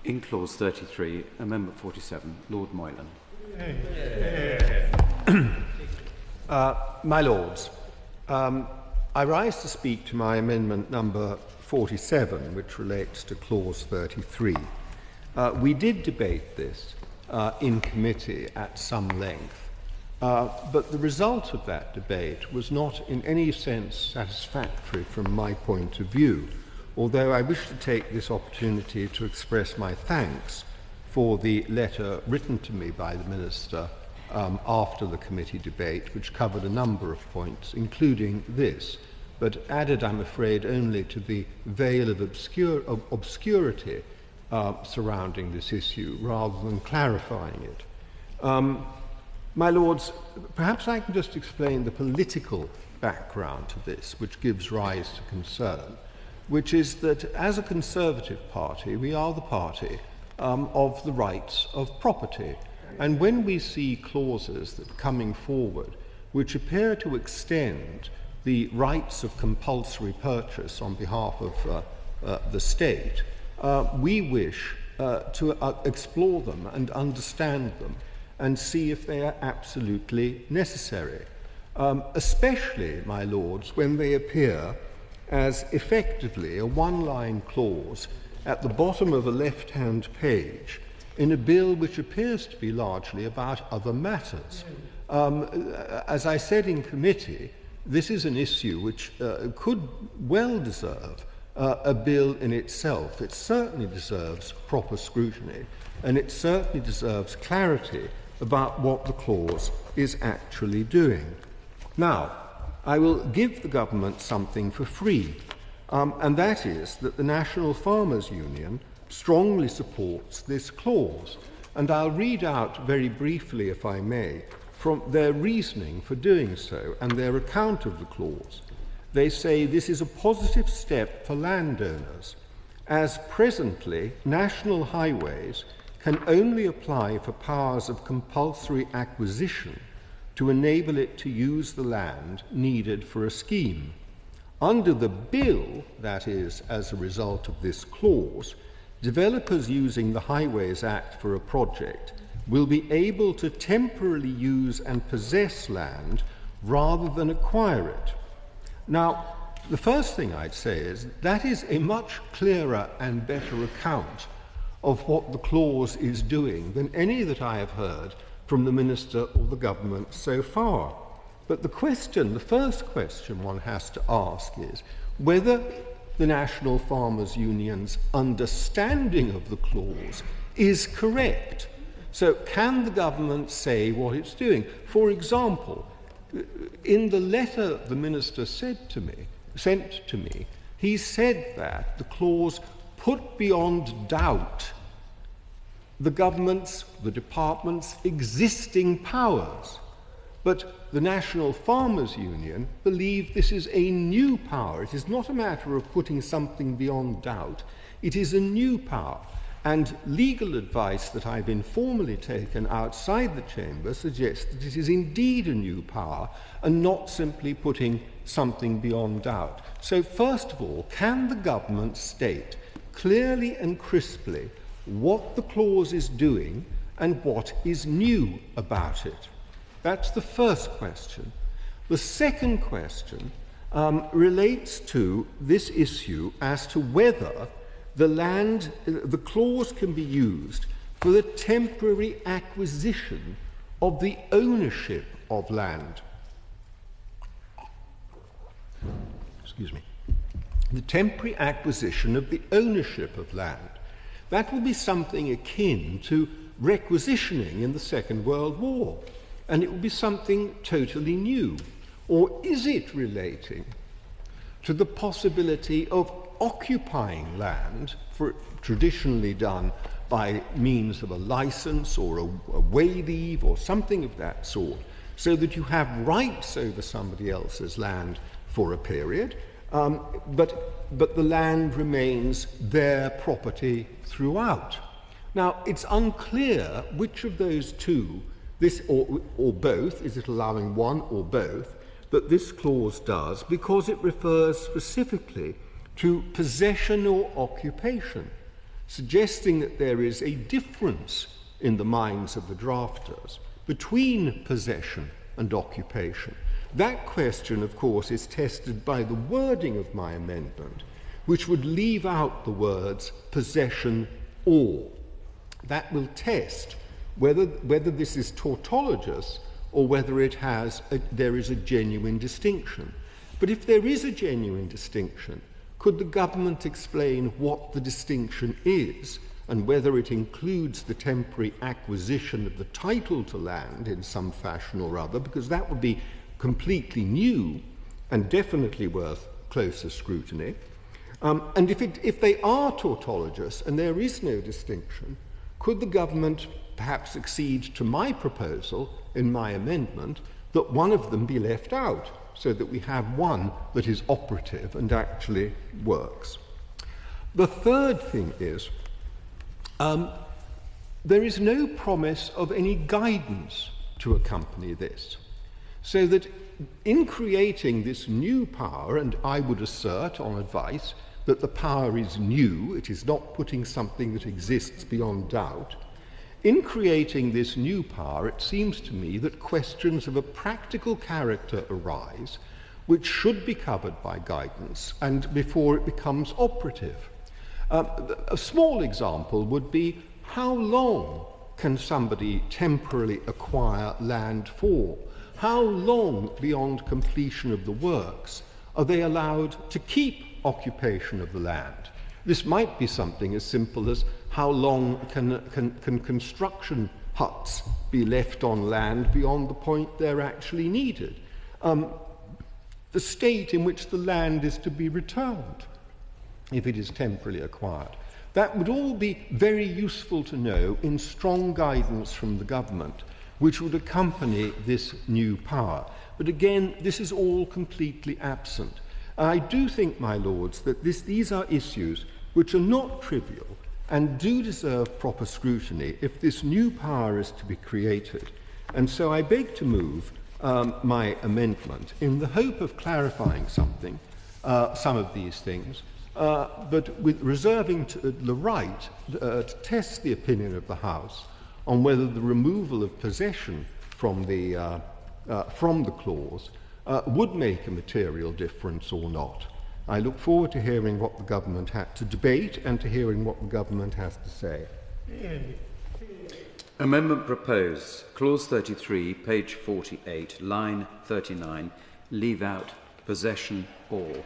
In clause 33, Amendment 47, Lord Moylan. My Lords, I rise to speak to my amendment number 47, which relates to clause 33. We did debate this in committee at some length, but the result of that debate was not in any sense satisfactory from my point of view, although I wish to take this opportunity to express my thanks for the letter written to me by the Minister after the committee debate, which covered a number of points, including this, but added, I'm afraid, only to the veil of obscurity surrounding this issue, rather than clarifying it. My Lords, perhaps I can just explain the political background to this, which gives rise to concern, which is that as a Conservative party, we are the party of the rights of property. And when we see clauses that are coming forward which appear to extend the rights of compulsory purchase on behalf of the state, we wish to explore them and understand them and see if they are absolutely necessary, especially, my Lords, when they appear as effectively a one-line clause at the bottom of a left-hand page in a bill which appears to be largely about other matters. As I said in committee, this is an issue which could well deserve a bill in itself. It certainly deserves proper scrutiny, and it certainly deserves clarity about what the clause is actually doing. Now, I will give the government something for free, and that is that the National Farmers Union strongly supports this clause. And I'll read out very briefly, if I may, from their reasoning for doing so and their account of the clause. They say this is a positive step for landowners, as presently national highways can only apply for powers of compulsory acquisition to enable it to use the land needed for a scheme. Under the bill, that is, as a result of this clause, developers using the Highways Act for a project will be able to temporarily use and possess land rather than acquire it. Now, the first thing I'd say is that is a much clearer and better account of what the clause is doing than any that I have heard from the Minister or the government so far. But the first question one has to ask is whether the National Farmers Union's understanding of the clause is correct. So can the government say what it's doing? For example, in the letter the Minister sent to me, he said that the clause put beyond doubt the government's, the department's existing powers. But the National Farmers Union believe this is a new power. It is not a matter of putting something beyond doubt. It is a new power. And legal advice that I've informally taken outside the chamber suggests that it is indeed a new power and not simply putting something beyond doubt. So first of all, can the government state clearly and crisply what the clause is doing and what is new about it? That's the first question. The second question relates to this issue as to whether the clause can be used for the temporary acquisition of the ownership of land. Excuse me. The temporary acquisition of the ownership of land. That will be something akin to requisitioning in the Second World War, and it will be something totally new. Or is it relating to the possibility of occupying land, traditionally done by means of a license or a way leave or something of that sort, so that you have rights over somebody else's land for a period, but the land remains their property throughout. Now, it's unclear which of those two, this or both, is it allowing one or both, that this clause does, because it refers specifically to possession or occupation. suggesting that there is a difference in the minds of the drafters between possession and occupation. That question, of course, is tested by the wording of my amendment, which would leave out the words possession or. That will test whether this is tautologous or whether there is a genuine distinction. But if there is a genuine distinction, could the government explain what the distinction is and whether it includes the temporary acquisition of the title to land in some fashion or other, because that would be completely new and definitely worth closer scrutiny. And if they are tautologous and there is no distinction, could the government perhaps accede to my proposal in my amendment that one of them be left out, so that we have one that is operative and actually works? The third thing is, there is no promise of any guidance to accompany this, so that in creating this new power, and I would assert on advice that the power is new, it is not putting something that exists beyond doubt, in creating this new power, it seems to me that questions of a practical character arise which should be covered by guidance and before it becomes operative. A small example would be, how long can somebody temporarily acquire land for? How long beyond completion of the works are they allowed to keep occupation of the land? This might be something as simple as, how long can construction huts be left on land beyond the point they're actually needed? The state in which the land is to be returned, if it is temporarily acquired. That would all be very useful to know in strong guidance from the government, which would accompany this new power. But again, this is all completely absent. I do think, my lords, that these are issues which are not trivial and do deserve proper scrutiny if this new power is to be created. And so I beg to move my amendment in the hope of clarifying some of these things, but with reserving the right to test the opinion of the House on whether the removal of possession from the clause would make a material difference or not. I look forward to hearing what the government had to debate and to hearing what the government has to say. Amendment proposed, clause 33, page 48, line 39, leave out possession or.